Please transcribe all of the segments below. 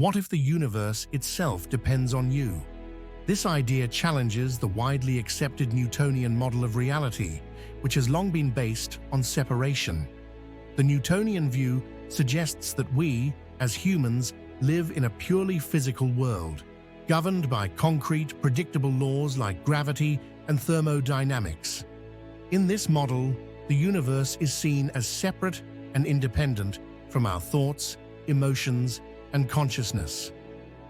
What if the universe itself depends on you? This idea challenges the widely accepted Newtonian model of reality, which has long been based on separation. The Newtonian view suggests that we, as humans, live in a purely physical world, governed by concrete, predictable laws like gravity and thermodynamics. In this model, the universe is seen as separate and independent from our thoughts, emotions, and consciousness.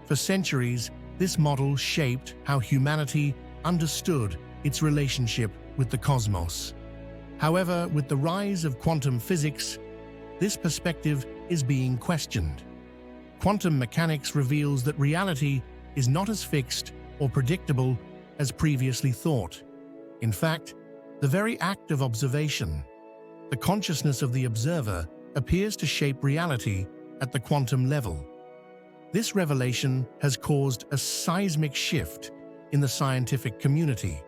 For centuries, this model shaped how humanity understood its relationship with the cosmos. However, with the rise of quantum physics, this perspective is being questioned. Quantum mechanics reveals that reality is not as fixed or predictable as previously thought. In fact, the very act of observation, the consciousness of the observer, appears to shape reality at the quantum level. This revelation has caused a seismic shift in the scientific community.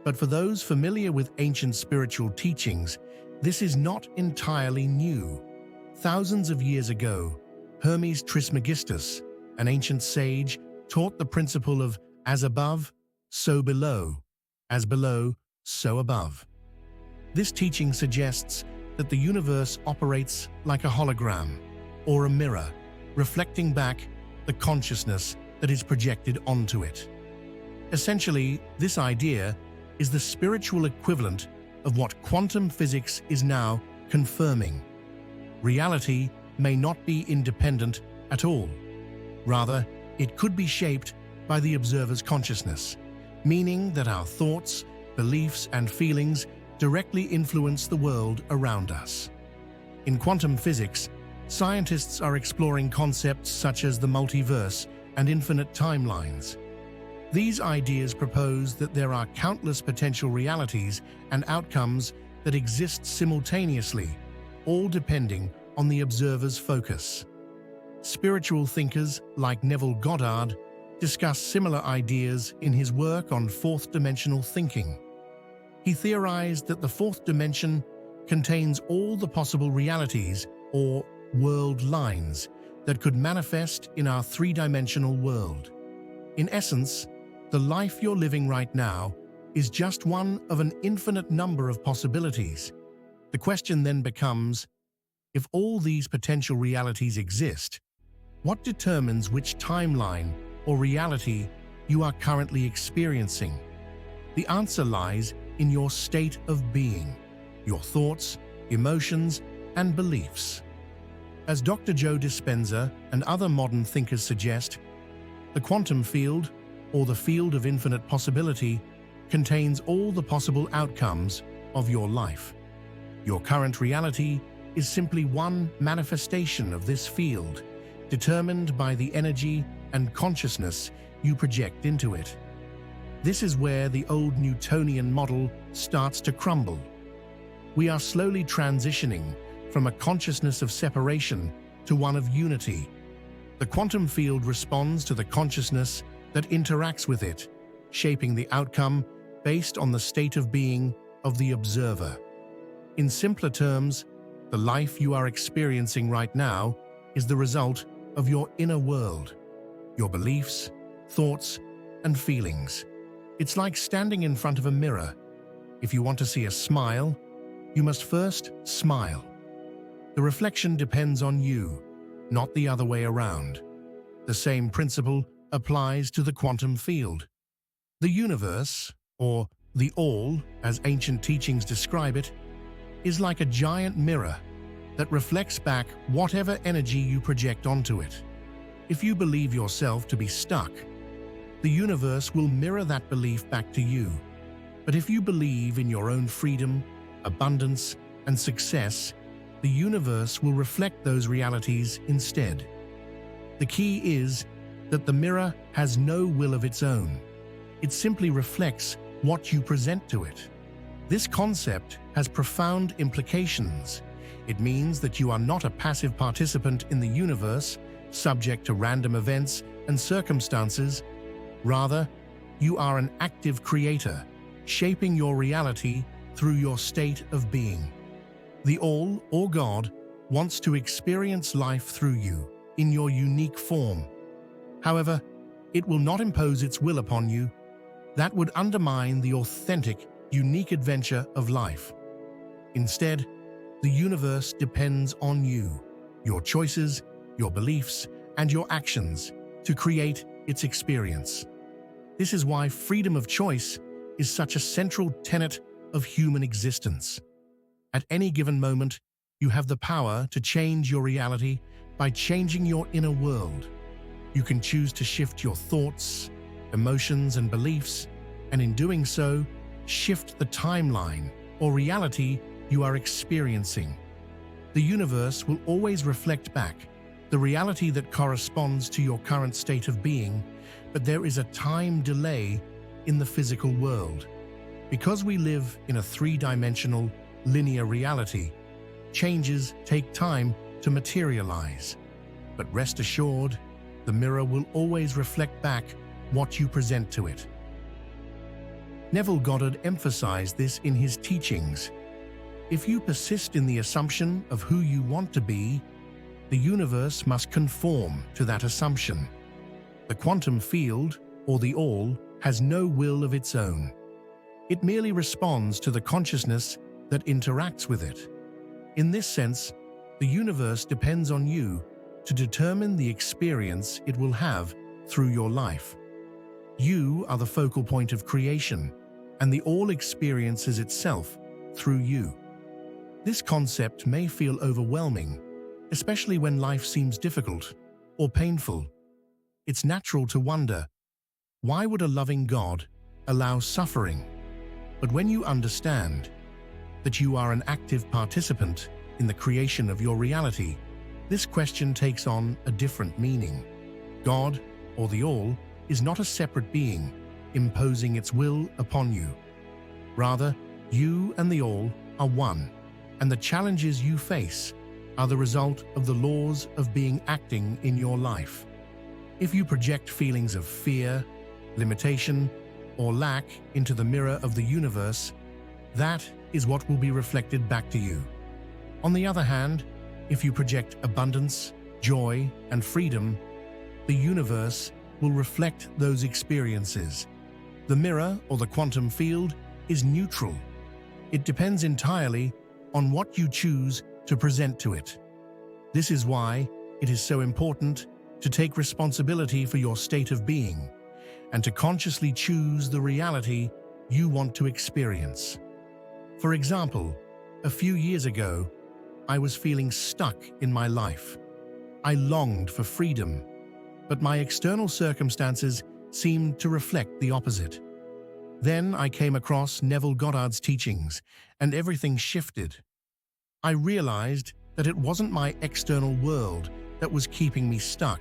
But for those familiar with ancient spiritual teachings, this is not entirely new. Thousands of years ago, Hermes Trismegistus, an ancient sage, taught the principle of as above, so below, as below, so above. This teaching suggests that the universe operates like a hologram or a mirror, reflecting back the consciousness that is projected onto it. Essentially, this idea is the spiritual equivalent of what quantum physics is now confirming. Reality may not be independent at all. Rather, it could be shaped by the observer's consciousness, meaning that our thoughts, beliefs, and feelings directly influence the world around us. In quantum physics, scientists are exploring concepts such as the multiverse and infinite timelines. These ideas propose that there are countless potential realities and outcomes that exist simultaneously, all depending on the observer's focus. Spiritual thinkers like Neville Goddard discuss similar ideas in his work on fourth-dimensional thinking. He theorized that the fourth dimension contains all the possible realities or world lines that could manifest in our three-dimensional world. In essence, the life you're living right now is just one of an infinite number of possibilities. The question then becomes, if all these potential realities exist, what determines which timeline or reality you are currently experiencing? The answer lies in your state of being, your thoughts, emotions, and beliefs. As Dr. Joe Dispenza and other modern thinkers suggest, the quantum field, or the field of infinite possibility, contains all the possible outcomes of your life. Your current reality is simply one manifestation of this field, determined by the energy and consciousness you project into it. This is where the old Newtonian model starts to crumble. We are slowly transitioning from a consciousness of separation to one of unity. The quantum field responds to the consciousness that interacts with it, shaping the outcome based on the state of being of the observer. In simpler terms, the life you are experiencing right now is the result of your inner world, your beliefs, thoughts, and feelings. It's like standing in front of a mirror. If you want to see a smile, you must first smile. The reflection depends on you, not the other way around. The same principle applies to the quantum field. The universe, or the all, as ancient teachings describe it, is like a giant mirror that reflects back whatever energy you project onto it. If you believe yourself to be stuck, the universe will mirror that belief back to you. But if you believe in your own freedom, abundance, and success, the universe will reflect those realities instead. The key is that the mirror has no will of its own. It simply reflects what you present to it. This concept has profound implications. It means that you are not a passive participant in the universe, subject to random events and circumstances. Rather, you are an active creator, shaping your reality through your state of being. The All, or God, wants to experience life through you, in your unique form, However, it will not impose its will upon you. That would undermine the authentic, unique adventure of life. Instead, the universe depends on you, your choices, your beliefs, and your actions to create its experience. This is why freedom of choice is such a central tenet of human existence. At any given moment, you have the power to change your reality by changing your inner world. You can choose to shift your thoughts, emotions, and beliefs, and in doing so, shift the timeline or reality you are experiencing. The universe will always reflect back the reality that corresponds to your current state of being, but there is a time delay in the physical world. Because we live in a three-dimensional, linear reality, changes take time to materialize. But rest assured, the mirror will always reflect back what you present to it. Neville Goddard emphasized this in his teachings. If you persist in the assumption of who you want to be, the universe must conform to that assumption. The quantum field, or the all, has no will of its own. It merely responds to the consciousness that interacts with it. In this sense, the universe depends on you to determine the experience it will have through your life. You are the focal point of creation, and the all experiences itself through you. This concept may feel overwhelming, especially when life seems difficult or painful. It's natural to wonder, why would a loving God allow suffering? But when you understand that you are an active participant in the creation of your reality, this question takes on a different meaning. God, or the All, is not a separate being imposing its will upon you. Rather, you and the All are one, and the challenges you face are the result of the laws of being acting in your life. If you project feelings of fear, limitation, or lack into the mirror of the universe, that is what will be reflected back to you. On the other hand, if you project abundance, joy, and freedom, the universe will reflect those experiences. The mirror, or the quantum field, is neutral. It depends entirely on what you choose to present to it. This is why it is so important to take responsibility for your state of being and to consciously choose the reality you want to experience. For example, a few years ago, I was feeling stuck in my life. I longed for freedom, but my external circumstances seemed to reflect the opposite. Then I came across Neville Goddard's teachings, and everything shifted. I realized that it wasn't my external world that was keeping me stuck.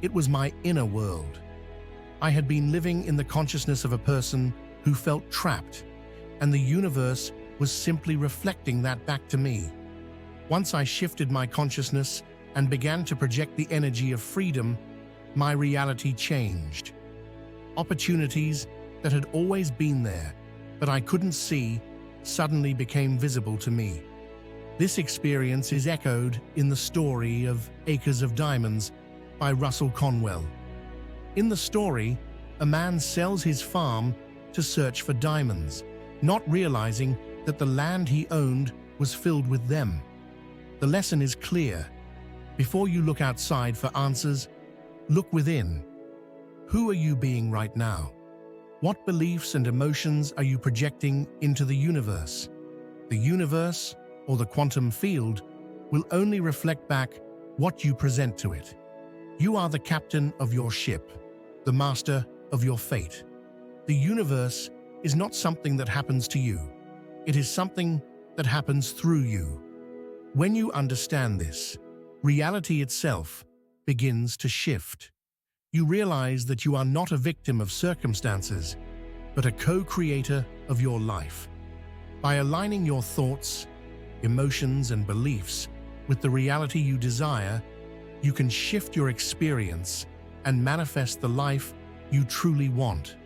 It was my inner world. I had been living in the consciousness of a person who felt trapped, and the universe was simply reflecting that back to me. Once I shifted my consciousness and began to project the energy of freedom, my reality changed. Opportunities that had always been there, but I couldn't see, suddenly became visible to me. This experience is echoed in the story of Acres of Diamonds by Russell Conwell. In the story, a man sells his farm to search for diamonds, not realizing that the land he owned was filled with them. The lesson is clear. Before you look outside for answers, look within. Who are you being right now? What beliefs and emotions are you projecting into the universe? The universe, or the quantum field, will only reflect back what you present to it. You are the captain of your ship, the master of your fate. The universe is not something that happens to you. It is something that happens through you. When you understand this, reality itself begins to shift. You realize that you are not a victim of circumstances, but a co-creator of your life. By aligning your thoughts, emotions, and beliefs with the reality you desire, you can shift your experience and manifest the life you truly want.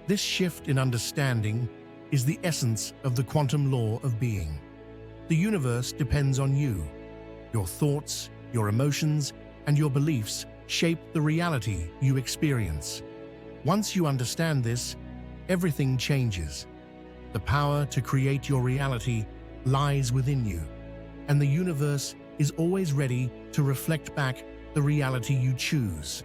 This shift in understanding is the essence of the quantum law of being. The universe depends on you. Your thoughts, your emotions, and your beliefs shape the reality you experience. Once you understand this, everything changes. The power to create your reality lies within you, and the universe is always ready to reflect back the reality you choose.